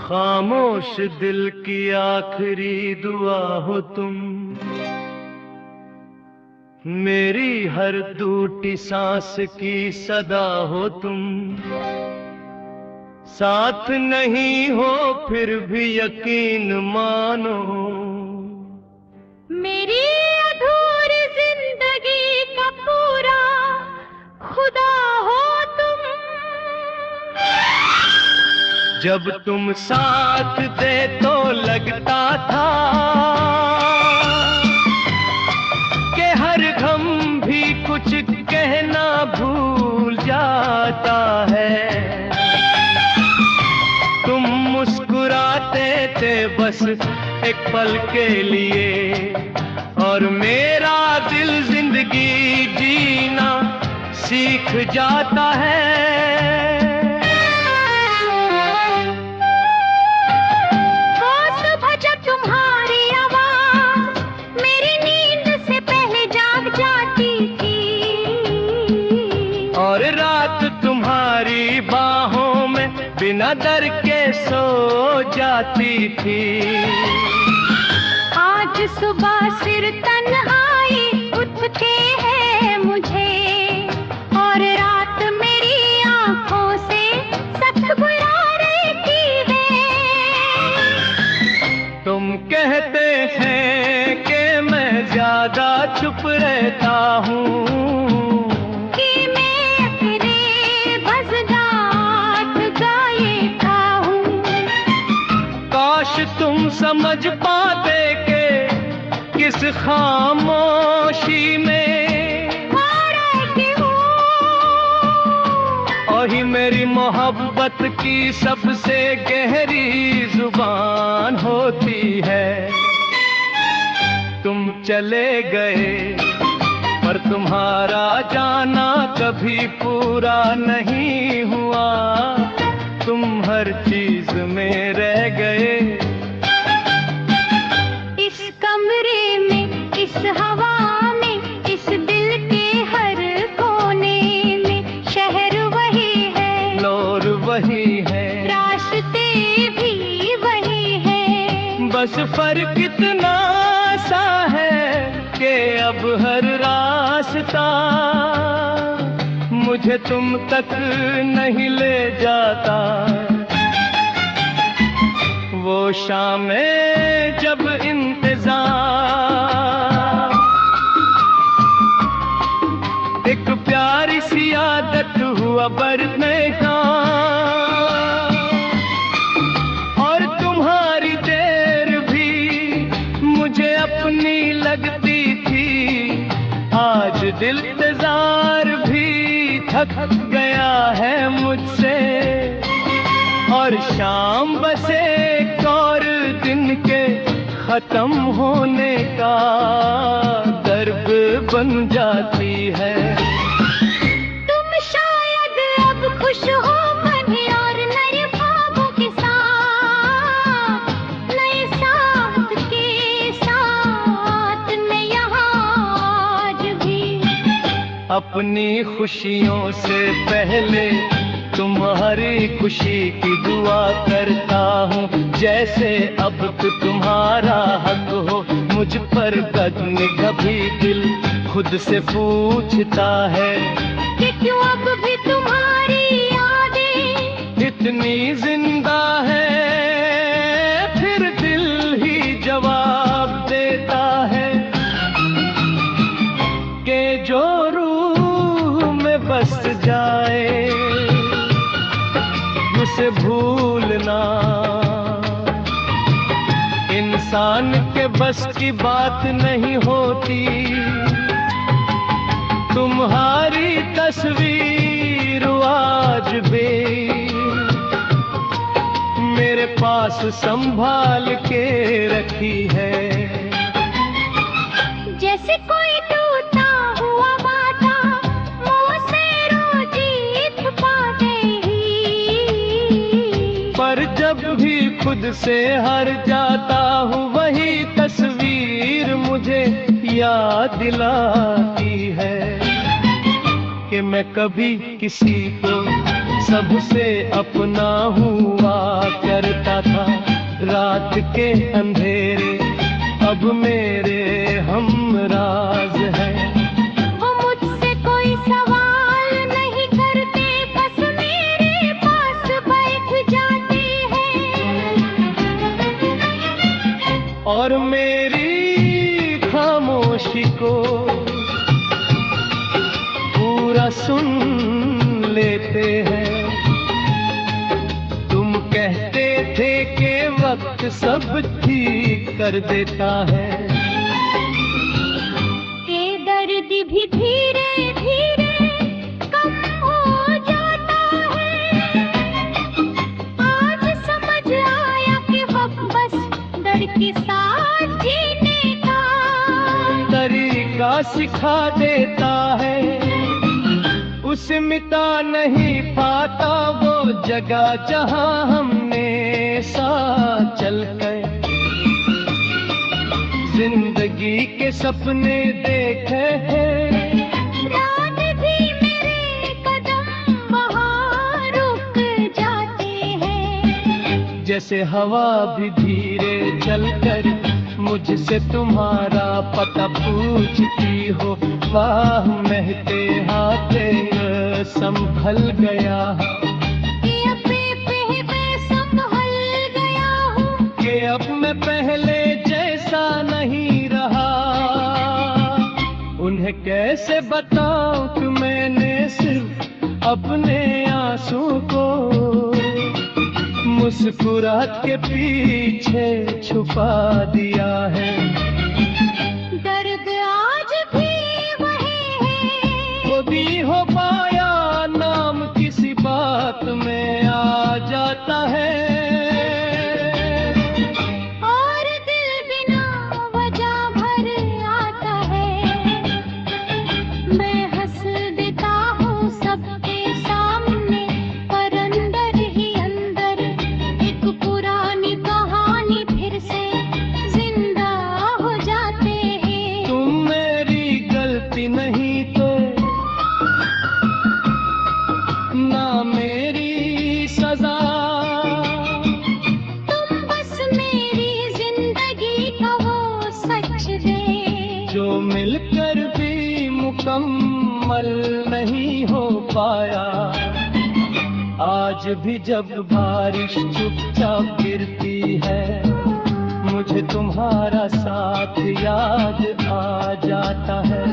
खामोश दिल की आखिरी दुआ हो तुम, मेरी हर टूटी सांस की सदा हो तुम। साथ नहीं हो फिर भी यकीन मानो, मेरी अधूरी जिंदगी का पूरा खुदा हो तुम। जब तुम साथ दे तो लगता था कि हर गम भी कुछ कहना भूल जाता है। तुम मुस्कुराते थे बस एक पल के लिए, और मेरा दिल जिंदगी जीना सीख जाता है। वो सुबह जब तुम्हारी आवाज मेरी नींद से पहले जाग जाती थी, और रात तुम्हारी बाहों में बिना डर के सो जाती थी। आज सुबह सिर तन्हाई उठते हैं मुझे, और रात मेरी आंखों से सख्त बुला रही थी वे। तुम कहते हैं कि मैं ज्यादा चुप रहता हूँ, कि मैं तेरे बज़दात गायता हूँ। काश तुम समझ पाते कि किस खामोशी में वही मेरी मोहब्बत की सबसे गहरी जुबान होती है। तुम चले गए पर तुम्हारा जाना कभी पूरा नहीं हुआ, तुम हर चीज में रह गए। इस कमरे में, इस हवा में, इस दिल के हर कोने में शहर वही है, लोर वही है, रास्ते भी वही है। बस फर्क इतना सा है कि अब हर रास्ता मुझे तुम तक नहीं ले जाता। वो शामें जब इंतजार एक प्यारी सी आदत हुआ बरतने का, और तुम्हारी देर भी मुझे अपनी लगती थी। आज दिल इंतजार भी थक गया है मुझसे, और शाम बस एक और दिन के खत्म होने का दर्द बन जाती है। तुम शायद अब खुश हो मन और नए ख्वाबों के साथ, नए साथ के साथ मैं यहाँ आज भी। अपनी खुशियों से पहले तुम्हारी खुशी की दुआ करता हूँ, जैसे अब तुम्हारा हक हो मुझ पर। कभी कभी दिल खुद से पूछता है कि क्यों अब भी तुम्हारी यादें इतनी जिंदा है। फिर दिल ही जवाब देता है कि जो रूह में बस जाए उसे भूलना इंसान के बस की बात नहीं होती। तुम्हारी तस्वीर आज भी मेरे पास संभाल के रखी है। जैसे कोई टूटा हुआ वादा मुंह से रोजी छुपा गई, पर जब भी खुद से हार जाता हूँ वही तस्वीर मुझे याद दिलाती है कि मैं कभी किसी को सबसे अपना हुआ करता था। रात के अंधेरे अब मेरे हमराज है। वो मुझसे कोई सवाल नहीं करते, बस मेरे पास बैठ जाते हैं और मेरी खामोशी को पूरा सुन लेते हैं। तुम कहते थे कि वक्त सब ठीक कर देता है, ये दर्द भी धीरे धीरे कम हो जाता है। आज समझ आया कि वक्त बस दर्द के साथ जीने का तरीका सिखा देता है। उसे मिटा नहीं पाता वो जगह जहां हमने साथ चल गए जिंदगी के सपने देखे हैं। रात भी मेरे कदम वहाँ रुक जाते हैं, जैसे हवा भी धीरे चलकर मुझसे तुम्हारा पता पूछती हो। वाह महके हाथे संभल गया कि संभल गया हूँ, कि अब मैं पहले जैसा नहीं रहा। उन्हें कैसे बताऊं कि मैंने सिर्फ अपने आंसू को मुस्कुराहट के पीछे छुपा दिया है। दर्द आज भी वही है, वो भी हो पाया नाम किसी बात में आ जाता है और दिल बिना वजह भर आता है। मैं हंस देता हूँ सबके सामने, पर अंदर ही अंदर एक पुरानी कहानी फिर से जिंदा हो जाते हैं। तुम मेरी गलती नहीं तो ना मेरी सजा, तुम बस मेरी जिंदगी का वो सच दे जो मिलकर भी मुकम्मल नहीं हो पाया। आज भी जब बारिश चुपचाप गिरती है मुझे तुम्हारा साथ याद आ जाता है।